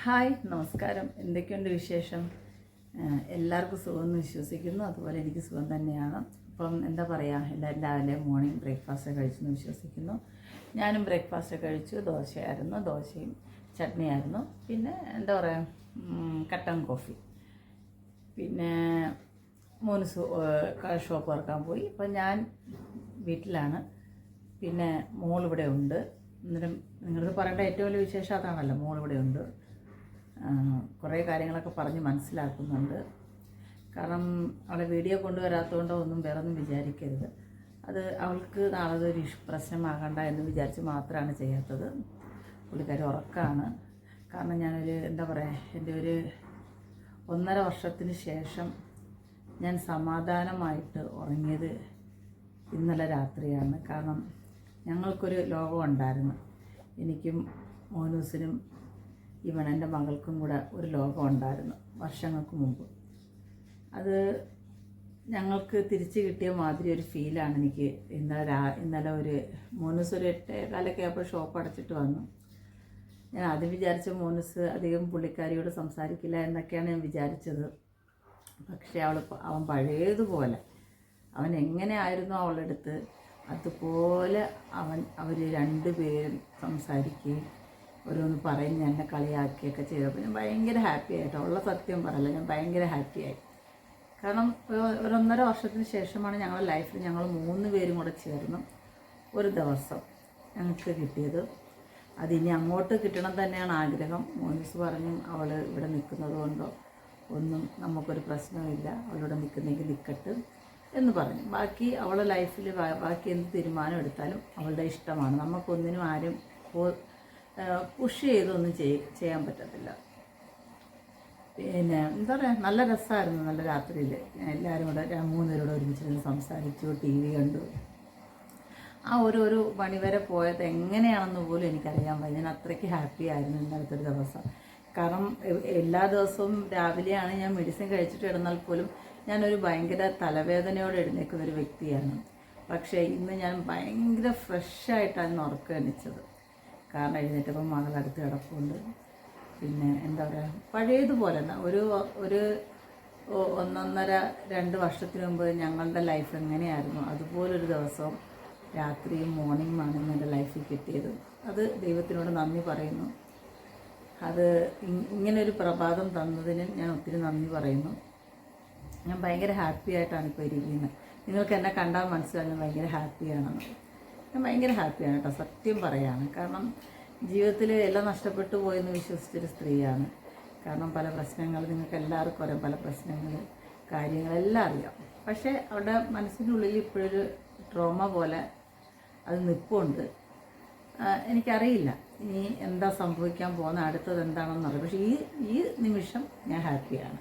Hi നമസ്കാരം. എന്തൊക്കെയുണ്ട് വിശേഷം? എല്ലാവർക്കും സുഖമെന്ന് വിശ്വസിക്കുന്നു. അതുപോലെ എനിക്ക് സുഖം തന്നെയാണ്. അപ്പം എന്താ പറയുക, എല്ലാവരും രാവിലെ മോർണിംഗ് ബ്രേക്ക്ഫാസ്റ്റ് കഴിച്ചെന്ന് വിശ്വസിക്കുന്നു. ഞാനും ബ്രേക്ക്ഫാസ്റ്റ് കഴിച്ചു. ദോശയും ചട്നിയായിരുന്നു. പിന്നെ എന്താ പറയുക, കട്ടൻ കോഫി. പിന്നെ മൂന്ന് ഷോപ്പ് തുറക്കാൻ പോയി. അപ്പം ഞാൻ വീട്ടിലാണ്. പിന്നെ മോളിവിടെ ഉണ്ട്. അന്നേരം നിങ്ങൾക്ക് പറയേണ്ട ഏറ്റവും വലിയ വിശേഷം അതാണല്ലോ, മോളിവിടെ ഉണ്ട്. കുറേ കാര്യങ്ങളൊക്കെ പറഞ്ഞ് മനസ്സിലാക്കുന്നുണ്ട്. കാരണം അവളെ വീഡിയോ കൊണ്ടുവരാത്തതുകൊണ്ടോ ഒന്നും വേറെ ഒന്നും വിചാരിക്കരുത്. അത് അവൾക്ക് നാളെ ഒരു പ്രശ്നമാകണ്ട എന്ന് വിചാരിച്ച് മാത്രമാണ് ചെയ്യാത്തത്. പുള്ളിക്കാരി ഉറക്കമാണ്. കാരണം ഞാനൊരു എന്താ പറയുക, എൻ്റെ ഒരു 1.5 വർഷത്തിന് ശേഷം ഞാൻ സമാധാനമായിട്ട് ഉറങ്ങിയത് ഇന്നലെ രാത്രിയാണ്. കാരണം ഞങ്ങൾക്കൊരു ലോകം ഉണ്ടായിരുന്നു. എനിക്കും മോനൂസിനും എൻ്റെ മകൾക്കും കൂടെ ഒരു ലോകം ഉണ്ടായിരുന്നു വർഷങ്ങൾക്ക് മുമ്പ്. അത് ഞങ്ങൾക്ക് തിരിച്ച് കിട്ടിയ മാതിരി ഒരു ഫീലാണ് എനിക്ക്. ഇന്നലെ ഒരു മോനൂസ് ഒരു 8:15 ആയപ്പോൾ ഷോപ്പ് അടച്ചിട്ട് വന്നു. ഞാൻ ആദ്യം വിചാരിച്ച മോനൂസ് അധികം പുള്ളിക്കാരിയോട് സംസാരിക്കില്ല എന്നൊക്കെയാണ് ഞാൻ വിചാരിച്ചത്. പക്ഷേ അവൻ പഴയതുപോലെ, അവൻ എങ്ങനെ ആയിരുന്നു അവളുടെ അടുത്ത് അതുപോലെ അവർ രണ്ടുപേരും സംസാരിക്കുകയും ഓരോന്ന് പറഞ്ഞ് എന്നെ കളിയാക്കിയൊക്കെ ചെയ്തപ്പോൾ ഞാൻ ഭയങ്കര ഹാപ്പി ആയിട്ടോ. ഉള്ള സത്യം പറയല്ല, ഞാൻ ഭയങ്കര ഹാപ്പിയായി. കാരണം ഒരു 1.5 വർഷത്തിന് ശേഷമാണ് ഞങ്ങളുടെ ലൈഫിൽ ഞങ്ങൾ 3 പേരും കൂടെ ചേർന്ന് ഒരു ദിവസം ഞങ്ങൾക്ക് കിട്ടിയത്. അതിനി അങ്ങോട്ട് കിട്ടണം തന്നെയാണ് ആഗ്രഹം. മോനൂസ് പറഞ്ഞു അവൾ ഇവിടെ നിൽക്കുന്നത് കൊണ്ടോ ഒന്നും നമുക്കൊരു പ്രശ്നമില്ല, അവളിവിടെ നിൽക്കുന്നെങ്കിൽ നിൽക്കട്ട് എന്ന് പറഞ്ഞു. ബാക്കി അവളുടെ ലൈഫിൽ ബാക്കി എന്ത് തീരുമാനം എടുത്താലും അവളുടെ ഇഷ്ടമാണ്. നമുക്കൊന്നിനും ആരും പുഷ് ചെയ്തൊന്നും ചെയ്യാൻ പറ്റത്തില്ല. പിന്നെ എന്താ പറയുക, നല്ല രസമായിരുന്നു. നല്ല രാത്രിയിൽ എല്ലാവരും കൂടെ 3 പേരോട് ഒരുമിച്ചിരുന്ന് സംസാരിച്ചു, TV കണ്ടു. ആ ഒരു മണിവരെ പോയത് എങ്ങനെയാണെന്ന് പോലും എനിക്കറിയാൻ വയ്യ. ഞാൻ അത്രയ്ക്ക് ഹാപ്പി ആയിരുന്നു ഇന്നലത്തെ ഒരു ദിവസം. കാരണം എല്ലാ ദിവസവും രാവിലെയാണ് ഞാൻ മെഡിസിൻ കഴിച്ചിട്ട് കിടന്നാൽ പോലും ഞാനൊരു ഭയങ്കര തലവേദനയോടെ എഴുന്നേൽക്കുന്ന ഒരു വ്യക്തിയാണ്. പക്ഷേ ഇന്ന് ഞാൻ ഭയങ്കര ഫ്രഷായിട്ടാണ് ഉറക്കം എണീച്ചത്. കാരണം എഴുന്നേറ്റപ്പം മകളടുത്ത് കിടപ്പുണ്ട്. പിന്നെ എന്താ പറയുക, പഴയതുപോലെ ഒരു 1.5-2 വർഷത്തിന് മുമ്പ് ഞങ്ങളുടെ ലൈഫ് എങ്ങനെയായിരുന്നു അതുപോലൊരു ദിവസവും രാത്രിയും മോർണിംഗുമാണ് ഇന്ന് എൻ്റെ ലൈഫിൽ കിട്ടിയത്. അത് ദൈവത്തിനോട് നന്ദി പറയുന്നു. അത് ഇങ്ങനൊരു പ്രഭാതം തന്നതിന് ഞാൻ ഒത്തിരി നന്ദി പറയുന്നു. ഞാൻ ഭയങ്കര ഹാപ്പി ആയിട്ടാണ് ഇപ്പോൾ ഇരിക്കുന്നത്. നിങ്ങൾക്ക് എന്നെ കണ്ടാൽ മനസ്സിലാവും ഞാൻ ഭയങ്കര ഹാപ്പിയാണെന്ന്. ഞാൻ ഭയങ്കര ഹാപ്പിയാണ് കേട്ടോ, സത്യം പറയാണ്. കാരണം ജീവിതത്തിൽ എല്ലാം നഷ്ടപ്പെട്ടു പോയെന്ന് വിശ്വസിച്ചൊരു സ്ത്രീയാണ്. കാരണം പല പ്രശ്നങ്ങൾ നിങ്ങൾക്ക് എല്ലാവർക്കും അറിയാം, പല പ്രശ്നങ്ങൾ കാര്യങ്ങളെല്ലാം അറിയാം. പക്ഷേ അവരുടെ മനസ്സിൻ്റെ ഉള്ളിൽ ഇപ്പോഴൊരു ട്രോമ പോലെ അത് നിൽപ്പുണ്ട്. എനിക്കറിയില്ല ഇനി എന്താ സംഭവിക്കാൻ പോകുന്ന, അടുത്തത് എന്താണെന്ന് അറിയാം. പക്ഷേ ഈ നിമിഷം ഞാൻ ഹാപ്പിയാണ്.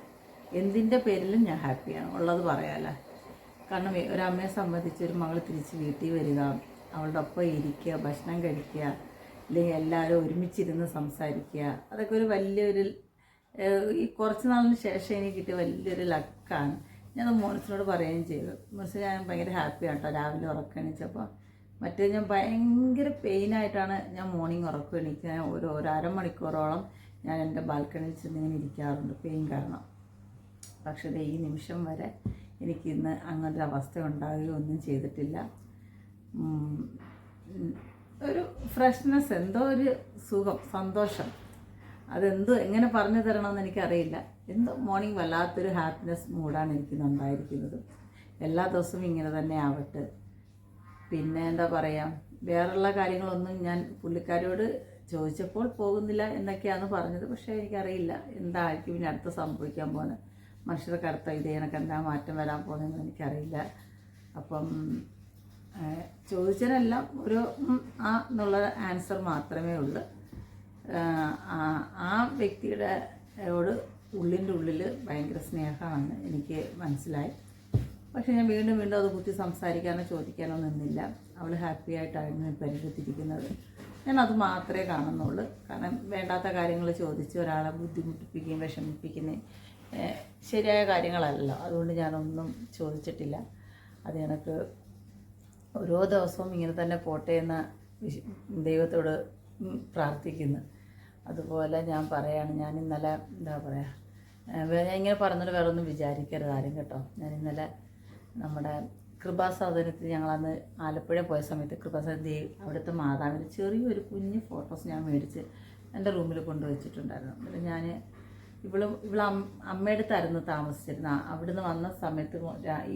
എന്തിൻ്റെ പേരിലും ഞാൻ ഹാപ്പിയാണ്, ഉള്ളത് പറയാമല്ലോ. കാരണം ഒരമ്മയെ സംബന്ധിച്ച് ഒരു മകൾ തിരിച്ച് വീട്ടിൽ വരിക, അവളുടെ ഒപ്പം ഇരിക്കുക, ഭക്ഷണം കഴിക്കുക, അല്ലെങ്കിൽ എല്ലാവരും ഒരുമിച്ചിരുന്ന് സംസാരിക്കുക, അതൊക്കെ ഒരു വലിയൊരു ഈ കുറച്ച് നാളിന് ശേഷം എനിക്ക് കിട്ടിയ വലിയൊരു ലക്കാണ്. ഞാനത് മോനസിനോട് പറയുകയും ചെയ്തു. മോനസ് ഞാൻ ഭയങ്കര ഹാപ്പിയാണ് കേട്ടോ രാവിലെ ഉറക്കം എണീച്ചപ്പോൾ. മറ്റേ ഞാൻ ഭയങ്കര പെയിനായിട്ടാണ് ഞാൻ മോർണിംഗ് ഉറക്കം എണീക്കുക. ഒരു അരമണിക്കൂറോളം ഞാൻ എൻ്റെ ബാൽക്കണിയിൽ ചെന്നിങ്ങനെ ഇരിക്കാറുണ്ട് പെയിൻ കാരണം. പക്ഷേ ഈ നിമിഷം വരെ എനിക്കിന്ന് അങ്ങനൊരു അവസ്ഥ ഉണ്ടാകുകയോ ഒന്നും ചെയ്തിട്ടില്ല. ഒരു ഫ്രഷ്നെസ്, എന്തോ ഒരു സുഖം, സന്തോഷം, എങ്ങനെ പറഞ്ഞു തരണമെന്ന് എനിക്കറിയില്ല. എന്തോ മോർണിംഗ് വല്ലാത്തൊരു ഹാപ്പിനെസ് മൂഡാണ് എനിക്കിന്നുണ്ടായിരിക്കുന്നത്. എല്ലാ ദിവസവും ഇങ്ങനെ തന്നെ ആവട്ടെ. പിന്നെ എന്താ പറയുക, വേറെയുള്ള കാര്യങ്ങളൊന്നും ഞാൻ പുള്ളിക്കാരോട് ചോദിച്ചപ്പോൾ പോകുന്നില്ല എന്നൊക്കെയാണ് പറഞ്ഞത്. പക്ഷേ എനിക്കറിയില്ല എന്തായിരിക്കും ഇനി അടുത്ത് സംഭവിക്കാൻ പോകുന്നത്. മനുഷ്യർക്ക് അടുത്ത കണക്ക് എന്താ മാറ്റം വരാൻ പോകുന്നതെന്ന് എനിക്കറിയില്ല. അപ്പം ചോദിച്ചതിനെല്ലാം ഒരു ആ എന്നുള്ള ആൻസർ മാത്രമേ ഉള്ളൂ. ആ വ്യക്തിയുടെ ഉള്ളിൻ്റെ ഉള്ളിൽ ഭയങ്കര സ്നേഹമാണ് എനിക്ക് മനസ്സിലായി. പക്ഷേ ഞാൻ വീണ്ടും അത് കുത്തി സംസാരിക്കാനോ ചോദിക്കാനോ നിന്നില്ല. അവൾ ഹാപ്പി ആയിട്ടായിരുന്നു പരിഗത്തിരിക്കുന്നത്. ഞാനത് മാത്രമേ കാണുന്നുള്ളൂ. കാരണം വേണ്ടാത്ത കാര്യങ്ങൾ ചോദിച്ച് ഒരാളെ ബുദ്ധിമുട്ടിപ്പിക്കുകയും വിഷമിപ്പിക്കുകയും ശരിയായ കാര്യങ്ങളല്ലല്ലോ. അതുകൊണ്ട് ഞാനൊന്നും ചോദിച്ചിട്ടില്ല. അത് എനിക്ക് ഓരോ ദിവസവും ഇങ്ങനെ തന്നെ പോട്ടെ എന്ന് ദൈവത്തോട് പ്രാർത്ഥിക്കുന്നു. അതുപോലെ ഞാൻ പറയാണ്, ഞാൻ ഇന്നലെ എന്താ പറയുക, ഞാൻ ഇങ്ങനെ പറഞ്ഞിട്ട് വേറെ ഒന്നും വിചാരിക്കരുത് ആരും കേട്ടോ. ഞാൻ ഇന്നലെ നമ്മുടെ കൃപാസദനത്തിൽ ഞങ്ങളന്ന് ആലപ്പുഴ പോയ സമയത്ത് കൃപാസദനത്തിൽ അവിടുത്തെ മാതാവിൻ്റെ ചെറിയൊരു കുഞ്ഞ് ഫോട്ടോസ് ഞാൻ മേടിച്ച് എൻ്റെ റൂമിൽ കൊണ്ടുവച്ചിട്ടുണ്ടായിരുന്നു. എന്നിട്ട് ഞാൻ ഇവള് അമ്മയുടെ അടുത്തായിരുന്നു താമസിച്ചിരുന്നത്. അവിടുന്ന് വന്ന സമയത്ത്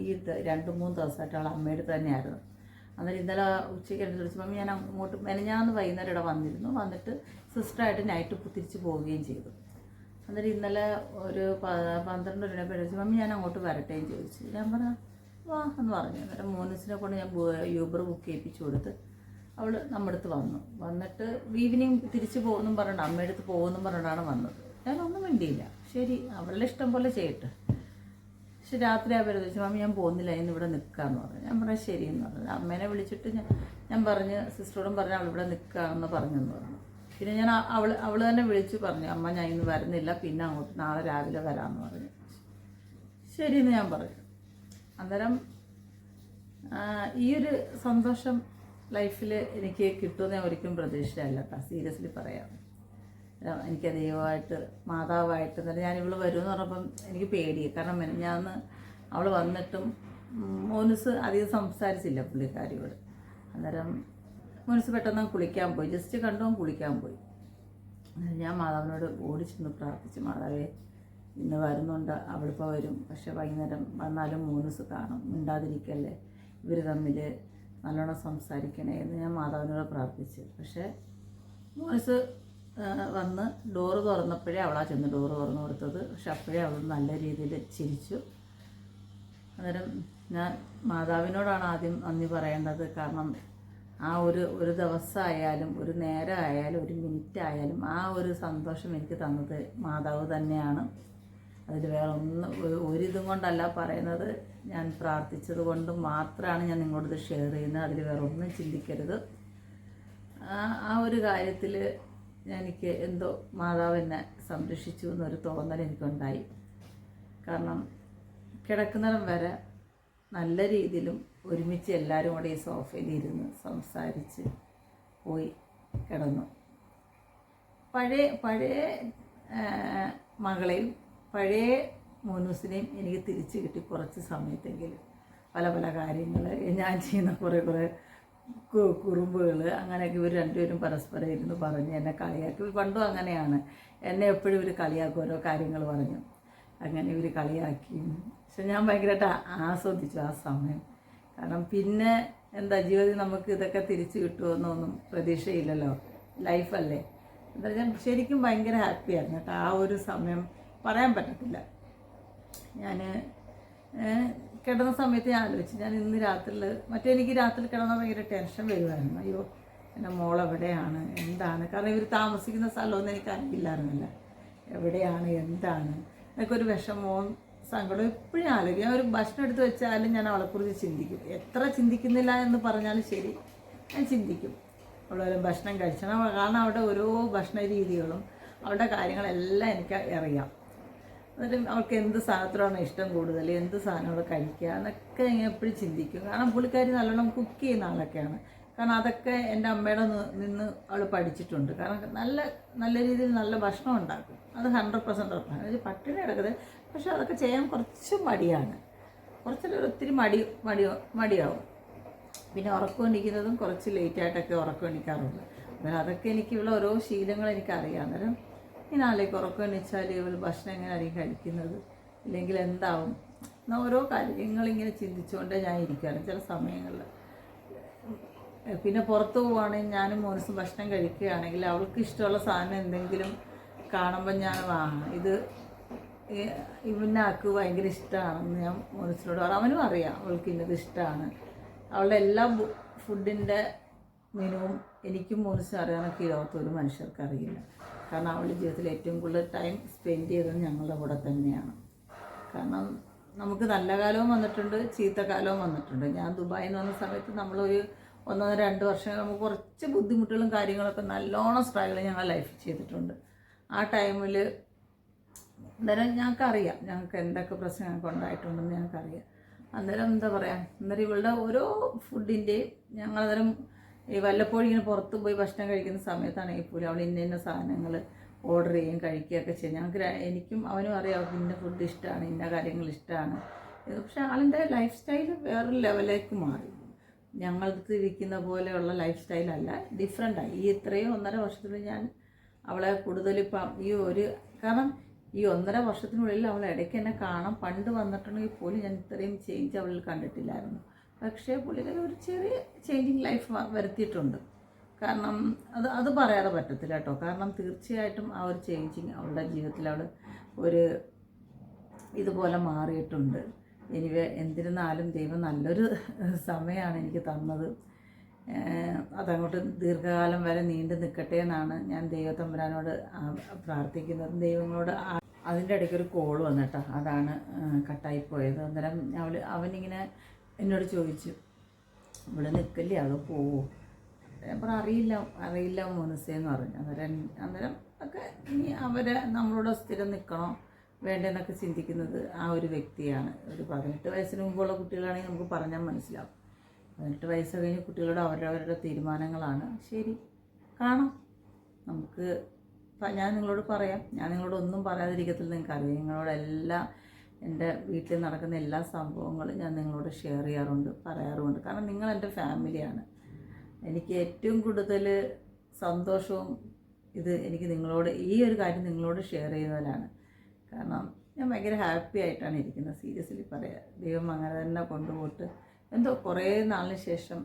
ഈ 2-3 ദിവസമായിട്ട് അവൾ അമ്മയുടെ അടുത്ത് തന്നെയായിരുന്നു. അന്നേരം ഇന്നലെ ഉച്ചയ്ക്ക് എടുത്ത് വിളിച്ചു, മമ്മി ഞാൻ അങ്ങോട്ട് മെനഞ്ഞാന്ന് വൈകുന്നേരം ഇവിടെ വന്നിട്ട് സിസ്റ്ററായിട്ട് നൈറ്റ് തിരിച്ച് പോവുകയും ചെയ്തു. അന്നേരം ഇന്നലെ ഒരു 12 മണിയായപ്പോൾ ചോദിച്ചു, മമ്മി ഞാൻ അങ്ങോട്ട് വരട്ടേന്ന് ചോദിച്ചു. ഞാൻ പറഞ്ഞു വാ എന്ന് പറഞ്ഞു. അന്നേരം മോനസിനെ കൊണ്ട് ഞാൻ യൂബർ ബുക്ക് ചെയ്യിപ്പിച്ചു കൊടുത്ത് അവൾ നമ്മുടെ അടുത്ത് വന്നിട്ട് ഈവനിങ് തിരിച്ച് പോകുമെന്നും പറഞ്ഞിട്ട് അമ്മയുടെ അടുത്ത് പോകുമെന്നും പറഞ്ഞിട്ടാണ് വന്നത്. ഞാനൊന്നും വേണ്ടിയില്ല, ശരി അവളുടെ ഇഷ്ടം പോലെ ചെയ്യട്ടെ. പക്ഷെ രാത്രി അവർ ചോദിച്ചു, മമ്മി ഞാൻ പോകുന്നില്ല, ഇന്ന് ഇവിടെ നിൽക്കാമെന്ന് പറഞ്ഞു. ഞാൻ പറഞ്ഞു ശരി എന്ന് പറഞ്ഞു. അമ്മേനെ വിളിച്ചിട്ട് ഞാൻ പറഞ്ഞ് സിസ്റ്ററോടും പറഞ്ഞ് അവളിവിടെ നിൽക്കാമെന്ന് പറഞ്ഞെന്ന് പറഞ്ഞു. പിന്നെ ഞാൻ അവൾ തന്നെ വിളിച്ച് പറഞ്ഞു, അമ്മ ഞാൻ ഇന്ന് വരുന്നില്ല, പിന്നെ അങ്ങോട്ട് നാളെ രാവിലെ വരാമെന്ന് പറഞ്ഞു. ശരിയെന്ന് ഞാൻ പറഞ്ഞു. അന്നേരം ഈ ഒരു സന്തോഷം ലൈഫിൽ എനിക്ക് കിട്ടുമെന്ന് ഞാൻ ഒരിക്കലും പ്രതീക്ഷിച്ചല്ല കേട്ടോ, സീരിയസ്ലി പറയാം. എനിക്ക് ദൈവമായിട്ട് മാതാവായിട്ട് എന്നിട്ട് ഞാൻ ഇവൾ വരുമെന്ന് പറഞ്ഞപ്പം എനിക്ക് പേടിയായി. കാരണം ഞാൻ അവൾ വന്നിട്ടും മോനുസ് അധികം സംസാരിച്ചില്ല പുള്ളിക്കാരിയോട്. അന്നേരം മോനുസ് പെട്ടെന്ന് കുളിക്കാൻ പോയി, ജസ്റ്റ് കണ്ടും കുളിക്കാൻ പോയി. ഞാൻ മാതാവിനോട് ഓടിച്ചെന്ന് പ്രാർത്ഥിച്ചു, മാതാവേ ഇന്ന് വരുന്നുണ്ട്, അവളിപ്പോൾ വരും, പക്ഷെ വൈകുന്നേരം വന്നാലും മോനുസ് കാണും, മിണ്ടാതിരിക്കല്ലേ, ഇവർ തമ്മിൽ നല്ലോണം സംസാരിക്കണേ എന്ന് ഞാൻ മാതാവിനോട് പ്രാർത്ഥിച്ചു. പക്ഷേ മോനുസ് വന്ന് ഡോറ് തുറന്നപ്പോഴേ അവളാ ചെന്ന് ഡോറ് തുറന്നു കൊടുത്തത്. പക്ഷെ അപ്പോഴേ അവൾ നല്ല രീതിയിൽ ചിരിച്ചു. അന്നേരം ഞാൻ മാതാവിനോടാണ് ആദ്യം നന്ദി പറയേണ്ടത്. കാരണം ആ ഒരു ദിവസമായാലും ഒരു നേരമായാലും ഒരു മിനിറ്റ് ആയാലും ആ ഒരു സന്തോഷം എനിക്ക് തന്നത് മാതാവ് തന്നെയാണ്. അതിൽ വേറെ ഒരിതും കൊണ്ടല്ല പറയുന്നത്, ഞാൻ പ്രാർത്ഥിച്ചത് കൊണ്ട് മാത്രമാണ് ഞാൻ നിങ്ങളോട് ഷെയർ ചെയ്യുന്നത്. അതിൽ വേറെ ഒന്നും ചിന്തിക്കരുത്. ആ ഒരു കാര്യത്തിൽ എനിക്ക് എന്തോ മാതാവ് എന്നെ സംരക്ഷിച്ചു എന്നൊരു തോന്നൽ എനിക്കുണ്ടായി. കാരണം കിടക്കുന്നിടം വരെ നല്ല രീതിയിലും ഒരുമിച്ച് എല്ലാവരും കൂടെ ഈ സോഫയിൽ ഇരുന്ന് സംസാരിച്ച് പോയി കിടന്നു. പഴയ മകളെയും പഴയ മോനൂസിനെയും എനിക്ക് തിരിച്ചു കിട്ടി കുറച്ച് സമയത്തെങ്കിലും. പല കാര്യങ്ങൾ ഞാൻ ചെയ്യുന്ന കുറേ കുറുമ്പുകൾ അങ്ങനെയൊക്കെ ഇവർ രണ്ടുപേരും പരസ്പരം ഇരുന്ന് പറഞ്ഞ് എന്നെ കളിയാക്കി. പണ്ടും അങ്ങനെയാണ്, എന്നെ എപ്പോഴും ഇവർ കളിയാക്കും, ഓരോ കാര്യങ്ങൾ പറഞ്ഞു. അങ്ങനെ ഇവർ കളിയാക്കി. പക്ഷെ ഞാൻ ഭയങ്കരമായിട്ട് ആസ്വദിച്ചു ആ സമയം. കാരണം പിന്നെ എന്താ ജീവിതത്തിൽ നമുക്ക് ഇതൊക്കെ തിരിച്ചു കിട്ടുമെന്നൊന്നും പ്രതീക്ഷയില്ലല്ലോ, ലൈഫല്ലേ. എന്താ ഞാൻ ശരിക്കും ഭയങ്കര ഹാപ്പിയായിരുന്നു കേട്ടോ. ആ ഒരു സമയം പറയാൻ പറ്റത്തില്ല. ഞാൻ കിടന്ന സമയത്ത് ഞാൻ ആലോചിച്ചു, ഞാൻ ഇന്ന് രാത്രിയിൽ എനിക്ക് രാത്രി കിടന്നാൽ ഭയങ്കര ടെൻഷൻ വരുമായിരുന്നു. അയ്യോ എൻ്റെ മോളെവിടെയാണ്, എന്താണ്, കാരണം ഇവർ താമസിക്കുന്ന സ്ഥലമൊന്നും എനിക്ക് അറിയില്ലായിരുന്നില്ല, എവിടെയാണ് എന്താണ് എന്നൊക്കെ ഒരു വിഷമവും സങ്കടവും എപ്പോഴും ആലോചിക്കും. ഞാൻ ഒരു ഭക്ഷണം എടുത്ത് വെച്ചാലും ഞാൻ അവളെക്കുറിച്ച് ചിന്തിക്കും. എത്ര ചിന്തിക്കുന്നില്ല എന്ന് പറഞ്ഞാലും ശരി, ഞാൻ ചിന്തിക്കും അവളെ ഭക്ഷണം കഴിച്ചണം. കാരണം അവിടെ ഓരോ ഭക്ഷണ രീതികളും അവളുടെ കാര്യങ്ങളെല്ലാം എനിക്ക് അറിയാം. എന്നിട്ട് അവൾക്ക് എന്ത് സാധനത്തിലാണ് ഇഷ്ടം കൂടുതൽ, എന്ത് സാധനം അവൾ കഴിക്കുക എന്നൊക്കെ ഞാൻ എപ്പോഴും ചിന്തിക്കും. കാരണം പുള്ളിക്കാരി നല്ലോണം കുക്ക് ചെയ്യുന്ന ആളൊക്കെയാണ്. കാരണം അതൊക്കെ എൻ്റെ അമ്മയുടെ നിന്ന് അവൾ പഠിച്ചിട്ടുണ്ട്. കാരണം നല്ല രീതിയിൽ നല്ല ഭക്ഷണം ഉണ്ടാക്കും, അത് 100% ഉറപ്പാണ്. അതായത് പട്ടിണി കിടക്കുന്നത്, പക്ഷെ അതൊക്കെ ചെയ്യാൻ കുറച്ച് മടിയാണ്, ഒത്തിരി മടിയാവും. പിന്നെ ഉറക്കം എണീക്കുന്നതും കുറച്ച് ലേറ്റായിട്ടൊക്കെ ഉറക്കം എണീക്കാറുണ്ട്. അന്നേരം അതൊക്കെ എനിക്കുള്ള ഓരോ ശീലങ്ങൾ എനിക്കറിയാം. അന്നേരം ഇതിനാലേക്ക് ഉറക്കം എണീച്ചാൽ ഇവൾ ഭക്ഷണം എങ്ങനെയായിരിക്കും കഴിക്കുന്നത്, ഇല്ലെങ്കിൽ എന്താവും, ഓരോ കാര്യങ്ങളിങ്ങനെ ചിന്തിച്ചുകൊണ്ടേ ഞാൻ ഇരിക്കുകയാണ് ചില സമയങ്ങളിൽ. പിന്നെ പുറത്ത് പോവുകയാണെങ്കിൽ ഞാനും മോനസും ഭക്ഷണം കഴിക്കുകയാണെങ്കിൽ അവൾക്ക് ഇഷ്ടമുള്ള സാധനം എന്തെങ്കിലും കാണുമ്പോൾ ഞാൻ ഇത് ഇവനാക്ക് ഭയങ്കര ഇഷ്ടമാണെന്ന് ഞാൻ മോനസിനോട് പറയും. അവനും അറിയാം അവൾക്ക് ഇന്നത് ഇഷ്ടമാണ്. അവളുടെ എല്ലാ ഫുഡിൻ്റെ മെനുവും എനിക്കും മോനസും അറിയാനൊക്കെ ഈ ലോകത്ത് ഒരു മനുഷ്യർക്ക് അറിയില്ല. കാരണം അവളുടെ ജീവിതത്തിൽ ഏറ്റവും കൂടുതൽ ടൈം സ്പെൻഡ് ചെയ്തത് ഞങ്ങളുടെ കൂടെ തന്നെയാണ്. കാരണം നമുക്ക് നല്ല കാലവും വന്നിട്ടുണ്ട്, ചീത്ത കാലവും വന്നിട്ടുണ്ട്. ഞാൻ ദുബായിൽ നിന്ന് വന്ന സമയത്ത് നമ്മളൊരു 1-2 വർഷം നമുക്ക് കുറച്ച് ബുദ്ധിമുട്ടുകളും കാര്യങ്ങളൊക്കെ നല്ലോണം സ്ട്രഗിൾ ഞങ്ങൾ ലൈഫിൽ ചെയ്തിട്ടുണ്ട്. ആ ടൈമിൽ അന്നേരം ഞങ്ങൾക്കറിയാം ഞങ്ങൾക്ക് എന്തൊക്കെ പ്രശ്നം ഞങ്ങൾക്ക് ഉണ്ടായിട്ടുണ്ടെന്ന് ഞങ്ങൾക്കറിയാം. അന്നേരം എന്താ പറയുക, അന്നേരം ഇവളുടെ ഓരോ ഫുഡിൻ്റെയും ഞങ്ങളന്നേരം ഈ വല്ലപ്പോഴും ഇങ്ങനെ പുറത്ത് പോയി ഭക്ഷണം കഴിക്കുന്ന സമയത്താണെങ്കിൽ പോലും അവൾ ഇന്ന സാധനങ്ങൾ ഓർഡർ ചെയ്യും, കഴിക്കുകയൊക്കെ ചെയ്യും. ഞങ്ങൾക്ക് എനിക്കും അവനും അറിയാം അവർക്ക് ഇന്ന ഫുഡ് ഇഷ്ടമാണ്, ഇന്ന കാര്യങ്ങൾ ഇഷ്ടമാണ്. പക്ഷെ ആളിൻ്റെ ലൈഫ് സ്റ്റൈൽ വേറൊരു ലെവലിലേക്ക് മാറി. ഞങ്ങൾക്ക് ഇരിക്കുന്ന പോലെയുള്ള ലൈഫ് സ്റ്റൈലല്ല, ഡിഫറെൻ്റായി. ഈ ഇത്രയും 1.5 വർഷത്തിൽ ഞാൻ അവളെ കൂടുതലിപ്പം കാരണം ഈ 1.5 വർഷത്തിനുള്ളിൽ അവൾ ഇടയ്ക്ക് എന്നെ കാണാം. പണ്ട് വന്നിട്ടുണ്ടെങ്കിൽ പോലും ഞാൻ ഇത്രയും ചേഞ്ച് അവളിൽ കണ്ടിട്ടില്ലായിരുന്നു. പക്ഷേ പുള്ളിക്കാരി ഒരു ചെറിയ ചേഞ്ചിങ് ലൈഫ് വരുത്തിയിട്ടുണ്ട്. കാരണം അത് പറയാതെ പറ്റത്തില്ല കേട്ടോ. കാരണം തീർച്ചയായിട്ടും ആ ഒരു ചേഞ്ചിങ് അവളുടെ ജീവിതത്തിൽ അവൾ ഒരു ഇതുപോലെ മാറിയിട്ടുണ്ട്. എനിവേ എന്തിരുന്നാലും ദൈവം നല്ലൊരു സമയമാണ് എനിക്ക് തന്നത്. അതങ്ങോട്ട് ദീർഘകാലം വരെ നീണ്ടു നിൽക്കട്ടെ എന്നാണ് ഞാൻ ദൈവത്തമ്പുരാനോട് പ്രാർത്ഥിക്കുന്നത്. ദൈവങ്ങളോട് അതിൻ്റെ ഇടയ്ക്കൊരു കോൾ വന്നിട്ടോ, അതാണ് കട്ടായിപ്പോയത്. അന്നേരം അവനിങ്ങനെ എന്നോട് ചോദിച്ചു, ഇവിടെ നിൽക്കല്ലേ അതോ പോവോ? ഞാൻ പറഞ്ഞു അറിയില്ല മോനുസേന്ന് പറഞ്ഞു. അന്നേരം ഒക്കെ ഇനി അവരെ നമ്മളോട് സ്ഥിരം നിൽക്കണോ വേണ്ടെന്നൊക്കെ ചിന്തിക്കുന്നത് ആ ഒരു വ്യക്തിയാണ്. ഒരു 18 വയസ്സിന് മുമ്പുള്ള കുട്ടികളാണെങ്കിൽ നമുക്ക് പറഞ്ഞാൽ മനസ്സിലാവും. 18 വയസ്സ് കഴിഞ്ഞ് കുട്ടികളോട് അവരവരുടെ തീരുമാനങ്ങളാണ്. ശരി, കാണാം. നമുക്ക് ഞാൻ നിങ്ങളോട് പറയാം, ഞാൻ നിങ്ങളോട് ഒന്നും പറയാതിരിക്കത്തില്ല. നിങ്ങൾക്കറിയാം, നിങ്ങളോടെല്ലാം എൻ്റെ വീട്ടിൽ നടക്കുന്ന എല്ലാ സംഭവങ്ങളും ഞാൻ നിങ്ങളോട് ഷെയർ ചെയ്യാറുണ്ട്, പറയാറുമുണ്ട്. കാരണം നിങ്ങൾ എൻ്റെ ഫാമിലിയാണ്. എനിക്ക് ഏറ്റവും കൂടുതൽ സന്തോഷവും എനിക്ക് നിങ്ങളോട് ഈ ഒരു കാര്യം നിങ്ങളോട് ഷെയർ ചെയ്യുന്നതിലാണ്. കാരണം ഞാൻ ഭയങ്കര ഹാപ്പി ആയിട്ടാണ് ഇരിക്കുന്നത്. സീരിയസ്ലി പറയാം, ദൈവം അങ്ങനെ തന്നെ കൊണ്ടുപോയിട്ട് എന്തോ കുറേ നാളിന് ശേഷം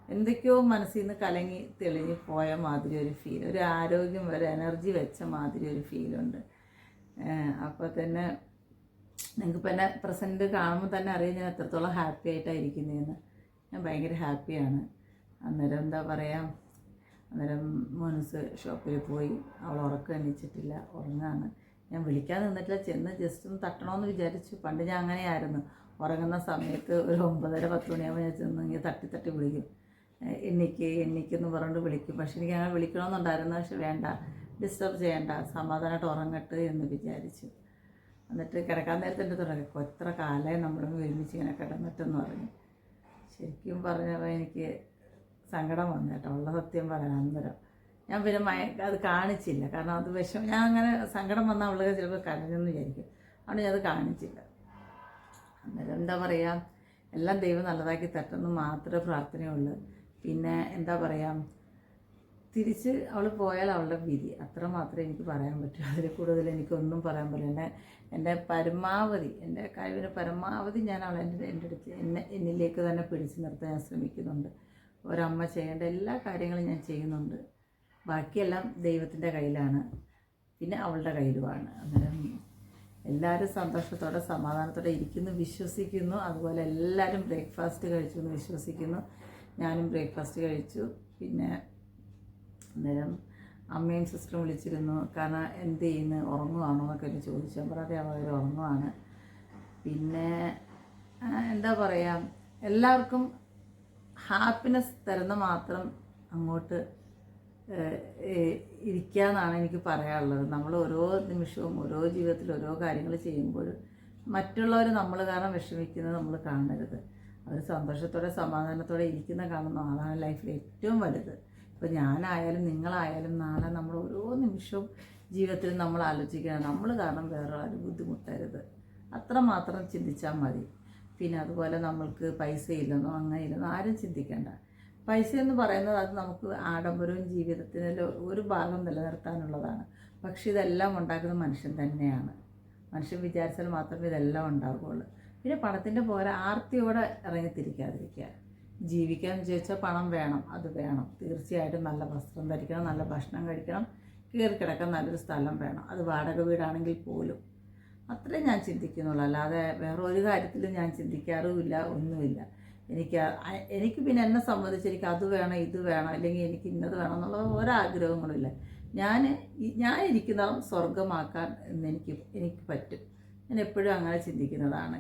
എന്തൊക്കെയോ മനസ്സിൽ നിന്ന് കലങ്ങി തെളിഞ്ഞ് പോയ മാതിരി ഒരു ഫീൽ, ഒരു ആരോഗ്യം, ഒരു എനർജി വെച്ച മാതിരി ഒരു ഫീലുണ്ട്. അപ്പോൾ തന്നെ നിങ്ങൾക്കിപ്പോൾ എന്നെ പ്രസൻറ്റ് കാണുമ്പോൾ തന്നെ അറിയാം ഞാൻ എത്രത്തോളം ഹാപ്പി ആയിട്ടാണ് ഇരിക്കുന്നതെന്ന്. ഞാൻ ഭയങ്കര ഹാപ്പിയാണ്. അന്നേരം എന്താ പറയുക, അന്നേരം മോനുസ് ഷോപ്പിൽ പോയി. അവൾ ഉറക്കം എണീച്ചിട്ടില്ല, ഉറങ്ങാണ്. ഞാൻ വിളിക്കാൻ നിന്നിട്ടില്ല, ചെന്ന് ജസ്റ്റ് ഒന്ന് തട്ടണമെന്ന് വിചാരിച്ചു. പണ്ട് ഞാൻ അങ്ങനെയായിരുന്നു, ഉറങ്ങുന്ന സമയത്ത് ഒരു 9:30-10 മണിയാകുമ്പോൾ ഞാൻ ചെന്ന് ഇങ്ങനെ തട്ടി വിളിക്കും, എണ്ണിക്കെന്ന് പറഞ്ഞിട്ട് വിളിക്കും. പക്ഷെ എനിക്ക് അങ്ങനെ വിളിക്കണമെന്നുണ്ടായിരുന്നു. പക്ഷെ വേണ്ട, ഡിസ്റ്റർബ് ചെയ്യണ്ട, സമാധാനമായിട്ട് ഉറങ്ങട്ടെ എന്ന് വിചാരിച്ചു. എന്നിട്ട് കിടക്കാൻ നേരത്തെ എൻ്റെ തുടങ്ങി, എത്ര കാലമായി നമ്മളൊന്ന് ഒരുമിച്ച് ഇങ്ങനെ കിടന്നിട്ടെന്ന് പറഞ്ഞു. ശരിക്കും പറഞ്ഞപ്പോൾ എനിക്ക് സങ്കടം വന്നു കേട്ടോ, ഉള്ള സത്യം പറയാൻ. അന്നേരം ഞാൻ പിന്നെ അത് കാണിച്ചില്ല. കാരണം അത് ഞാൻ അങ്ങനെ സങ്കടം വന്നാൽ അവൾക്ക് ചിലപ്പോൾ കരഞ്ഞെന്ന് വിചാരിക്കും. അതുകൊണ്ട് ഞാൻ അത് കാണിച്ചില്ല. അന്നേരം എന്താ പറയുക, എല്ലാം ദൈവം നല്ലതാക്കി തട്ടെന്ന് മാത്രമേ പ്രാർത്ഥനയുള്ളൂ. പിന്നെ എന്താ പറയുക, തിരിച്ച് അവൾ പോയാൽ അവളുടെ വിധി, അത്ര മാത്രമേ എനിക്ക് പറയാൻ പറ്റൂ. അതിൽ കൂടുതൽ എനിക്കൊന്നും പറയാൻ പറ്റില്ല. എൻ്റെ പരമാവധി, എൻ്റെ കഴിവിന് പരമാവധി ഞാൻ അവളെ എൻ്റെ അടുത്ത് എന്നിലേക്ക് തന്നെ പിടിച്ചു നിർത്താൻ ഞാൻ ശ്രമിക്കുന്നുണ്ട്. ഒരമ്മ ചെയ്യേണ്ട എല്ലാ കാര്യങ്ങളും ഞാൻ ചെയ്യുന്നുണ്ട്. ബാക്കിയെല്ലാം ദൈവത്തിൻ്റെ കയ്യിലാണ്, പിന്നെ അവളുടെ കയ്യിലുമാണ്. അന്നേരം എല്ലാവരും സന്തോഷത്തോടെ സമാധാനത്തോടെ ഇരിക്കുന്നു വിശ്വസിക്കുന്നു. അതുപോലെ എല്ലാവരും ബ്രേക്ക്ഫാസ്റ്റ് കഴിച്ചു എന്ന് വിശ്വസിക്കുന്നു. ഞാനും ബ്രേക്ക്ഫാസ്റ്റ് കഴിച്ചു. പിന്നെ അന്നേരം അമ്മയും സിസ്റ്ററും വിളിച്ചിരുന്നു. കാരണം എന്ത് ചെയ്യുന്നു, ഉറങ്ങുവാണോ എന്നൊക്കെ എന്നെ ചോദിച്ചു. ഞാൻ പറയാതെ അവർ ഉറങ്ങുവാണ്. പിന്നെ എന്താ പറയുക, എല്ലാവർക്കും ഹാപ്പിനെസ് തരുന്ന മാത്രം അങ്ങോട്ട് ഇരിക്കുക എന്നാണ് എനിക്ക് പറയാനുള്ളത്. നമ്മൾ ഓരോ നിമിഷവും ഓരോ ജീവിതത്തിൽ ഓരോ കാര്യങ്ങൾ ചെയ്യുമ്പോൾ മറ്റുള്ളവർ നമ്മൾ കാരണം വിഷമിക്കുന്നത് നമ്മൾ കാണരുത്. അവർ സന്തോഷത്തോടെ സമാധാനത്തോടെ ഇരിക്കുന്ന കാണുന്ന ആളാണ് ലൈഫിൽ ഏറ്റവും വലുത്. ഇപ്പോൾ ഞാനായാലും നിങ്ങളായാലും നാളെ നമ്മൾ ഓരോ നിമിഷവും ജീവിതത്തിൽ നമ്മൾ ആലോചിക്കണം, നമ്മൾ കാരണം വേറെ ആരും ബുദ്ധിമുട്ടരുത്, അത്രമാത്രം ചിന്തിച്ചാൽ മതി. പിന്നെ അതുപോലെ നമ്മൾക്ക് പൈസ ഇല്ലെന്നോ അങ്ങനെ ഇല്ലെന്നോ ആരും ചിന്തിക്കേണ്ട. പൈസ എന്ന് പറയുന്നത് അത് നമുക്ക് ആഡംബരവും ജീവിതത്തിൻ്റെ ഒരു ഭാഗം നിലനിർത്താനുള്ളതാണ്. പക്ഷെ ഇതെല്ലാം ഉണ്ടാക്കുന്നത് മനുഷ്യൻ തന്നെയാണ്. മനുഷ്യൻ വിചാരിച്ചാൽ മാത്രമേ ഇതെല്ലാം ഉണ്ടാകുകയുള്ളൂ. പിന്നെ പണത്തിൻ്റെ പോലെ ആർത്തിയോടെ ഇറങ്ങിത്തിരിക്കാതിരിക്കുക. ജീവിക്കാൻ വിചാരിച്ചാൽ പണം വേണം, അത് വേണം. തീർച്ചയായിട്ടും നല്ല വസ്ത്രം ധരിക്കണം, നല്ല ഭക്ഷണം കഴിക്കണം, കയറി കിടക്കാൻ നല്ലൊരു സ്ഥലം വേണം. അത് വാടക വീടാണെങ്കിൽ പോലും. അത്രേ ഞാൻ ചിന്തിക്കുന്നുള്ളൂ. അല്ലാതെ വേറെ ഒരു കാര്യത്തിലും ഞാൻ ചിന്തിക്കാറുമില്ല, ഒന്നുമില്ല. എനിക്ക് പിന്നെ എന്നെ സംബന്ധിച്ച് എനിക്ക് അത് വേണം, ഇത് വേണം, അല്ലെങ്കിൽ എനിക്ക് ഇന്നത് വേണം എന്നുള്ള ഒരാഗ്രഹങ്ങളുമില്ല. ഞാൻ ഇരിക്കുന്ന സ്വർഗമാക്കാൻ എനിക്ക് പറ്റും. ഞാൻ എപ്പോഴും അങ്ങനെ ചിന്തിക്കുന്നതാണ്.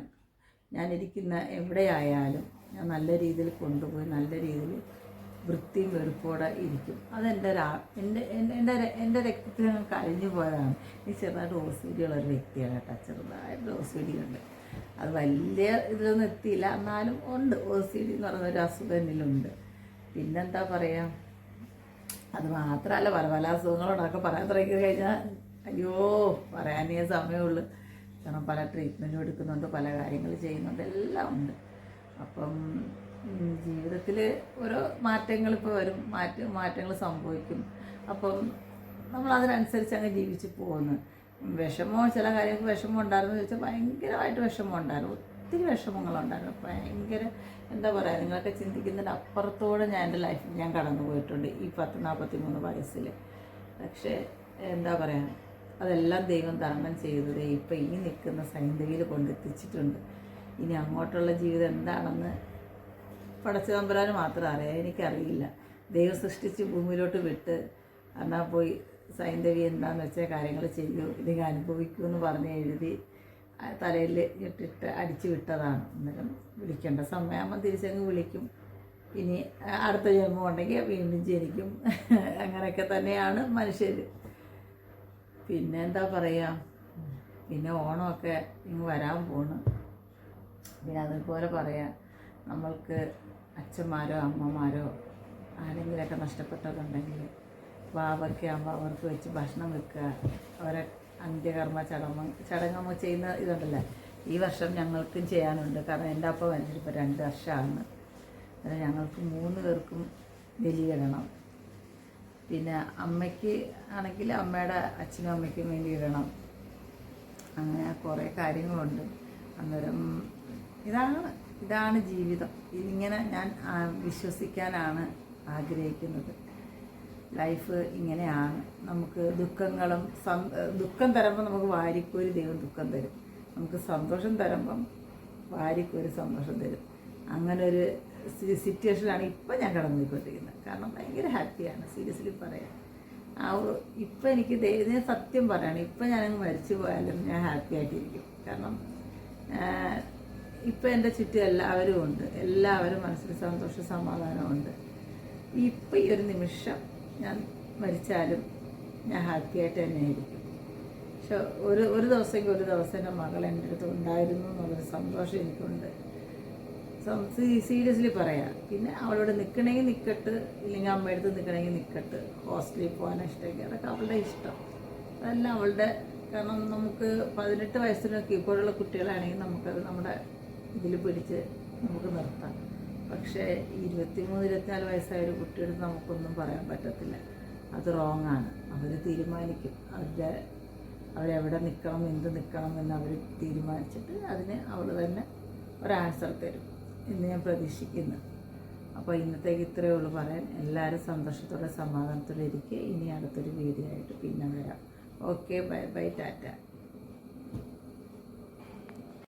ഞാനിരിക്കുന്ന എവിടെയായാലും ഞാൻ നല്ല രീതിയിൽ കൊണ്ടുപോയി നല്ല രീതിയിൽ വൃത്തിയും വെറുപ്പോടെ ഇരിക്കും. എൻ്റെ രക്തത്തിൽ ഞാൻ കഴിഞ്ഞു പോയതാണ്. ഈ ചെറുതായിട്ട് OCD ഉള്ളൊരു വ്യക്തിയാണ് കേട്ടോ. ചെറുതായിട്ട് OCD ഉണ്ട്. അത് വലിയ ഇതിലൊന്നും എത്തിയില്ല, എന്നാലും ഉണ്ട്. OCD എന്ന് പറയുന്നൊരു അസുഖം എന്നിലുണ്ട്. പിന്നെന്താ പറയുക, അത് മാത്രമല്ല പല പല അസുഖങ്ങളോടൊക്കെ പറയാൻ തുടങ്ങി കഴിഞ്ഞാൽ അയ്യോ പറയാനേ സമയമുള്ളൂ. കാരണം പല ട്രീറ്റ്മെൻറ്റും എടുക്കുന്നുണ്ട്, പല കാര്യങ്ങൾ ചെയ്യുന്നുണ്ട്, എല്ലാം ഉണ്ട്. അപ്പം ജീവിതത്തിൽ ഓരോ മാറ്റങ്ങൾ ഇപ്പോൾ വരും, മാറ്റങ്ങൾ സംഭവിക്കും. അപ്പം നമ്മളതിനനുസരിച്ച് അങ്ങ് ജീവിച്ച് പോകുന്നു. ചില കാര്യങ്ങൾക്ക് വിഷമം ഉണ്ടായിരുന്നു ചോദിച്ചാൽ ഭയങ്കരമായിട്ട് വിഷമം ഉണ്ടായിരുന്നു, ഒത്തിരി വിഷമങ്ങളുണ്ടായിരുന്നു. ഭയങ്കര എന്താ പറയുക, നിങ്ങളൊക്കെ ചിന്തിക്കുന്നതിൻ്റെ അപ്പുറത്തോടെ എൻ്റെ ലൈഫിൽ ഞാൻ കടന്നു പോയിട്ടുണ്ട് ഈ 43 വയസ്സിൽ. പക്ഷേ എന്താ പറയുക, അതെല്ലാം ദൈവം തരണം ചെയ്തത് ഇപ്പം ഈ നിൽക്കുന്ന സൈന്ധവിയിൽ കൊണ്ടെത്തിച്ചിട്ടുണ്ട്. ഇനി അങ്ങോട്ടുള്ള ജീവിതം എന്താണെന്ന് പടച്ച തമ്പുരാന് മാത്രം അറിയാം, എനിക്കറിയില്ല. ദൈവം സൃഷ്ടിച്ച് ഭൂമിയിലോട്ട് വിട്ട് എന്നാൽ പോയി സൈന്ധവി എന്താണെന്ന് വെച്ചാൽ കാര്യങ്ങൾ ചെയ്യൂ, ഇല്ലെങ്കിൽ അനുഭവിക്കൂ എന്ന് പറഞ്ഞ് എഴുതി തലയിൽ ഇട്ടിട്ട് അടിച്ചു വിട്ടതാണ്. അന്നേരം വിളിക്കേണ്ട സമയമാകുമ്പോൾ തിരിച്ചങ്ങ് വിളിക്കും. ഇനി അടുത്ത ജന്മം ഉണ്ടെങ്കിൽ വീണ്ടും ജനിക്കും. അങ്ങനെയൊക്കെ തന്നെയാണ് മനുഷ്യർ. പിന്നെ എന്താ പറയുക, പിന്നെ ഓണമൊക്കെ ഇങ്ങ് വരാൻ പോണ്. പിന്നെ അതുപോലെ പറയാം, നമ്മൾക്ക് അച്ഛന്മാരോ അമ്മമാരോ ആരെങ്കിലുമൊക്കെ നഷ്ടപ്പെട്ടവരുണ്ടെങ്കിൽ വാവൊക്കെ ആകുമ്പോൾ അവർക്ക് വെച്ച് ഭക്ഷണം വെക്കുക, അവരെ അന്ത്യകർമ്മ ചടങ്ങ് നമ്മൾ ചെയ്യുന്ന ഇതുണ്ടല്ലോ. ഈ വർഷം ഞങ്ങൾക്കും ചെയ്യാനുണ്ട്. കാരണം എൻ്റെ അപ്പം മരിച്ചിട്ട് ഇപ്പോൾ 2 വർഷമാണ്. അത് ഞങ്ങൾക്ക് 3 പേർക്കും ബലിയിടണം. പിന്നെ അമ്മയ്ക്ക് ആണെങ്കിൽ അമ്മയുടെ അച്ഛനും അമ്മയ്ക്കും വേണ്ടി ഇടണം. അങ്ങനെ കുറേ കാര്യങ്ങളുണ്ട്. അന്നേരം ഇതാണ് ജീവിതം. ഇതിങ്ങനെ ഞാൻ വിശ്വസിക്കാനാണ് ആഗ്രഹിക്കുന്നത്. ലൈഫ് ഇങ്ങനെയാണ്. നമുക്ക് ദുഃഖം തരുമ്പോൾ നമുക്ക് വാരിക്കോരി ദൈവം ദുഃഖം തരും. നമുക്ക് സന്തോഷം തരുമ്പം വാരിക്കോരി സന്തോഷം തരും. അങ്ങനെ ഒരു സിറ്റുവേഷനാണ് ഇപ്പം ഞാൻ കടന്നു പോയിക്കൊണ്ടിരിക്കുന്നത്. കാരണം ഭയങ്കര ഹാപ്പിയാണ്, സീരിയസ്ലി പറയാം. ഇപ്പം എനിക്ക് ദൈവം സത്യം പറയുകയാണ്, ഇപ്പം ഞാനങ്ങ് മരിച്ചു പോയാലും ഞാൻ ഹാപ്പി ആയിട്ടിരിക്കും. കാരണം ഇപ്പം എൻ്റെ ചുറ്റും എല്ലാവരും ഉണ്ട്, എല്ലാവരും മനസ്സിൽ സന്തോഷ സമാധാനമുണ്ട്. ഇപ്പം ഈ ഒരു നിമിഷം ഞാൻ മരിച്ചാലും ഞാൻ ഹാപ്പി ആയിട്ട് തന്നെ ആയിരിക്കും. പക്ഷെ ഒരു ദിവസം എൻ്റെ മകൾ എൻ്റെ അടുത്ത് ഉണ്ടായിരുന്നു എന്നുള്ളൊരു സന്തോഷം എനിക്കുണ്ട്. സീരിയസ്ലി പറയാം. പിന്നെ അവളോട് നിൽക്കണമെങ്കിൽ നിൽക്കട്ട്, ഇല്ലെങ്കിൽ അമ്മയടുത്ത് നിൽക്കണമെങ്കിൽ നിൽക്കട്ട്. ഹോസ്റ്റലിൽ പോകാനാണ് ഇഷ്ടമെങ്കിൽ അതൊക്കെ അവളുടെ ഇഷ്ടം, അതെല്ലാം അവളുടെ. കാരണം നമുക്ക് 18 വയസ്സിനൊക്കെ ഇപ്പോഴുള്ള കുട്ടികളാണെങ്കിൽ നമുക്കത് നമ്മുടെ ഇതിൽ പിടിച്ച് നമുക്ക് നിർത്താം. പക്ഷേ 23-24 വയസ്സായ ഒരു കുട്ടിയോട് നമുക്കൊന്നും പറയാൻ പറ്റത്തില്ല. അത് റോങ്ങാണ്. അവർ തീരുമാനിക്കും, അവരെവിടെ നിൽക്കണം, എന്ത് നിൽക്കണം എന്ന് അവർ തീരുമാനിച്ചിട്ട് അതിന് അവൾ തന്നെ ഒരു ആൻസർ തരും എന്ന് ഞാൻ പ്രതീക്ഷിക്കുന്നു. അപ്പോൾ ഇന്നത്തേക്ക് ഇത്രയേ ഉള്ളൂ പറയാൻ. എല്ലാവരും സന്തോഷത്തോടെ സമാധാനത്തോടെ ഇരിക്കുക. ഇനി അടുത്തൊരു വീഡിയോ ആയിട്ട് പിന്നെ വരാം. Okay, bye bye, Tata.